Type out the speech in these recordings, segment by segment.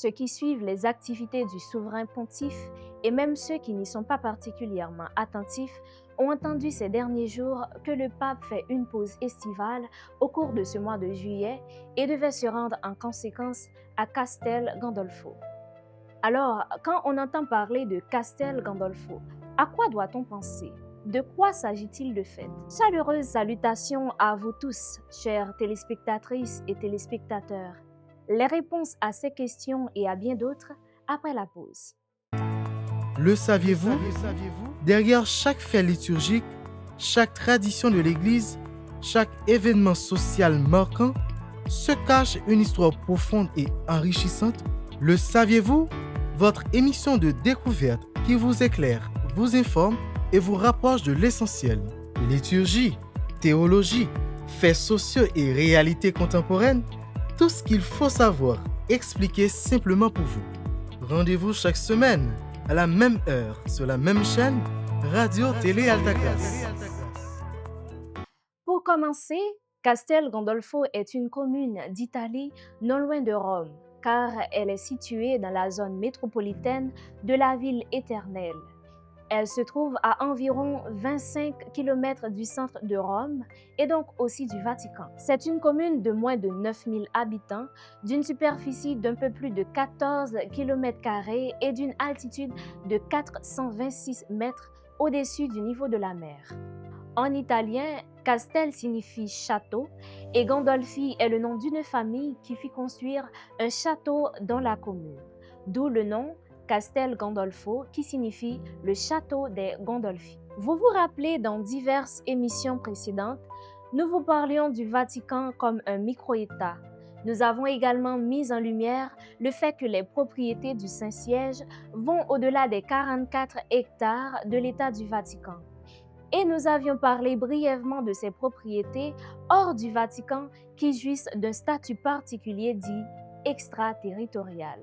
Ceux qui suivent les activités du souverain pontife et même ceux qui n'y sont pas particulièrement attentifs ont entendu ces derniers jours que le pape fait une pause estivale au cours de ce mois de juillet et devait se rendre en conséquence à Castel Gandolfo. Alors, quand on entend parler de Castel Gandolfo, à quoi doit-on penser? De quoi s'agit-il de fait? Chaleureuse salutations à vous tous, chères téléspectatrices et téléspectateurs. Les réponses à ces questions et à bien d'autres après la pause. Le saviez-vous? Derrière chaque fait liturgique, chaque tradition de l'Église, chaque événement social marquant, se cache une histoire profonde et enrichissante. Le saviez-vous? Votre émission de découverte qui vous éclaire, vous informe et vous rapproche de l'essentiel. Liturgie, théologie, faits sociaux et réalités contemporaines, tout ce qu'il faut savoir, expliqué simplement pour vous. Rendez-vous chaque semaine, à la même heure, sur la même chaîne, Radio Télé Altaclass. Pour commencer, Castel Gandolfo est une commune d'Italie non loin de Rome, car elle est située dans la zone métropolitaine de la ville éternelle. Elle se trouve à environ 25 km du centre de Rome et donc aussi du Vatican. C'est une commune de moins de 9000 habitants, d'une superficie d'un peu plus de 14 km² et d'une altitude de 426 mètres au-dessus du niveau de la mer. En italien, Castel signifie château et Gandolfi est le nom d'une famille qui fit construire un château dans la commune, d'où le nom Castel Gandolfo qui signifie le château des Gandolfi. Vous vous rappelez dans diverses émissions précédentes, nous vous parlions du Vatican comme un micro-État. Nous avons également mis en lumière le fait que les propriétés du Saint-Siège vont au-delà des 44 hectares de l'État du Vatican. Et nous avions parlé brièvement de ces propriétés hors du Vatican qui jouissent d'un statut particulier dit extraterritorial.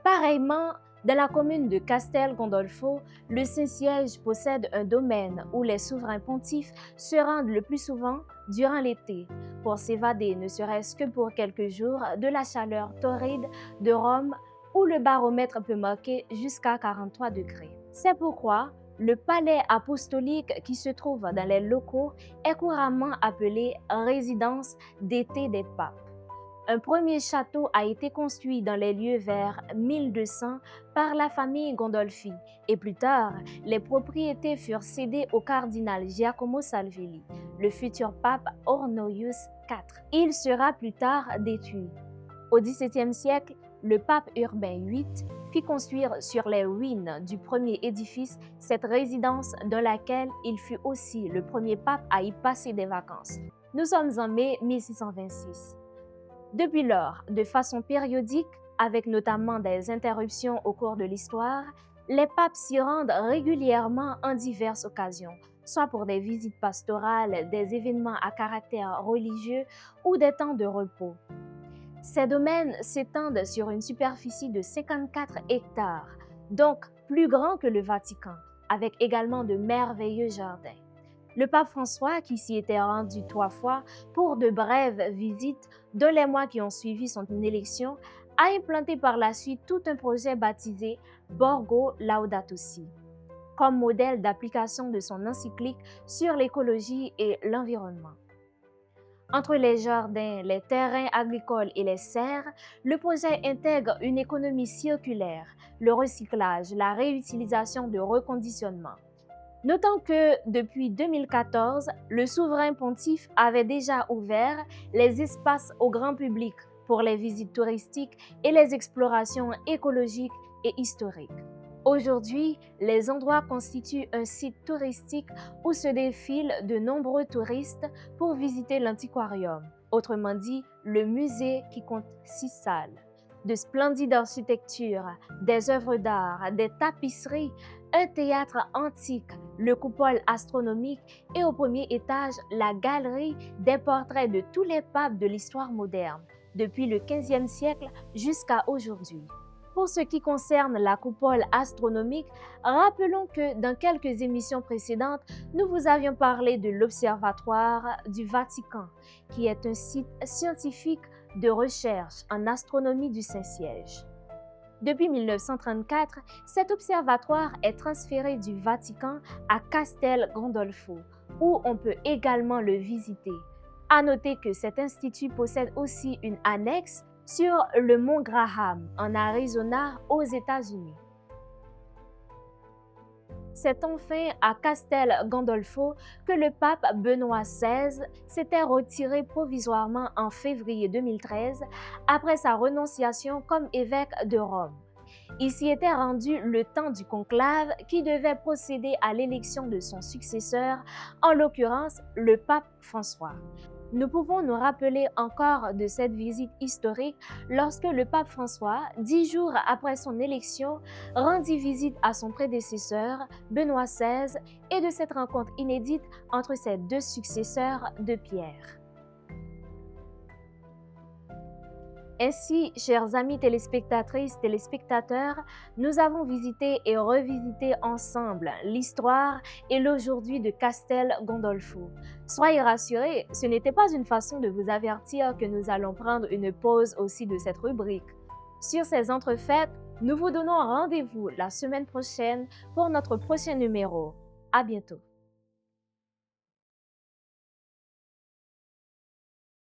Pareillement, dans la commune de Castel Gandolfo, le Saint-Siège possède un domaine où les souverains pontifes se rendent le plus souvent durant l'été pour s'évader, ne serait-ce que pour quelques jours, de la chaleur torride de Rome où le baromètre peut marquer jusqu'à 43 degrés. C'est pourquoi le palais apostolique qui se trouve dans les locaux est couramment appelé résidence d'été des papes. Un premier château a été construit dans les lieux vers 1200 par la famille Gandolfi et plus tard, les propriétés furent cédées au cardinal Giacomo Salvelli, le futur pape Honorius IV. Il sera plus tard détruit. Au XVIIe siècle, le pape Urbain VIII fit construire sur les ruines du premier édifice cette résidence dans laquelle il fut aussi le premier pape à y passer des vacances. Nous sommes en mai 1626. Depuis lors, de façon périodique, avec notamment des interruptions au cours de l'histoire, les papes s'y rendent régulièrement en diverses occasions, soit pour des visites pastorales, des événements à caractère religieux ou des temps de repos. Ces domaines s'étendent sur une superficie de 54 hectares, donc plus grand que le Vatican, avec également de merveilleux jardins. Le pape François, qui s'y était rendu 3 fois pour de brèves visites dans les mois qui ont suivi son élection, a implanté par la suite tout un projet baptisé Borgo Laudato Si, comme modèle d'application de son encyclique sur l'écologie et l'environnement. Entre les jardins, les terrains agricoles et les serres, le projet intègre une économie circulaire, le recyclage, la réutilisation de reconditionnement. Notons que depuis 2014, le souverain pontife avait déjà ouvert les espaces au grand public pour les visites touristiques et les explorations écologiques et historiques. Aujourd'hui, les endroits constituent un site touristique où se défilent de nombreux touristes pour visiter l'antiquarium, autrement dit le musée qui compte 6 salles. De splendides architectures, des œuvres d'art, des tapisseries, un théâtre antique, le coupole astronomique et au premier étage, la galerie des portraits de tous les papes de l'histoire moderne, depuis le XVe siècle jusqu'à aujourd'hui. Pour ce qui concerne la coupole astronomique, rappelons que dans quelques émissions précédentes, nous vous avions parlé de l'Observatoire du Vatican, qui est un site scientifique de recherche en astronomie du Saint-Siège. Depuis 1934, cet observatoire est transféré du Vatican à Castel Gandolfo, où on peut également le visiter. À noter que cet institut possède aussi une annexe sur le mont Graham, en Arizona, aux États-Unis. C'est enfin à Castel Gandolfo que le pape Benoît XVI s'était retiré provisoirement en février 2013 après sa renonciation comme évêque de Rome. Il s'y était rendu le temps du conclave qui devait procéder à l'élection de son successeur, en l'occurrence le pape François. Nous pouvons nous rappeler encore de cette visite historique lorsque le pape François, 10 jours après son élection, rendit visite à son prédécesseur, Benoît XVI, et de cette rencontre inédite entre ses deux successeurs de Pierre. Ainsi, chers amis téléspectatrices, téléspectateurs, nous avons visité et revisité ensemble l'histoire et l'aujourd'hui de Castel Gandolfo. Soyez rassurés, ce n'était pas une façon de vous avertir que nous allons prendre une pause aussi de cette rubrique. Sur ces entrefaites, nous vous donnons rendez-vous la semaine prochaine pour notre prochain numéro. À bientôt.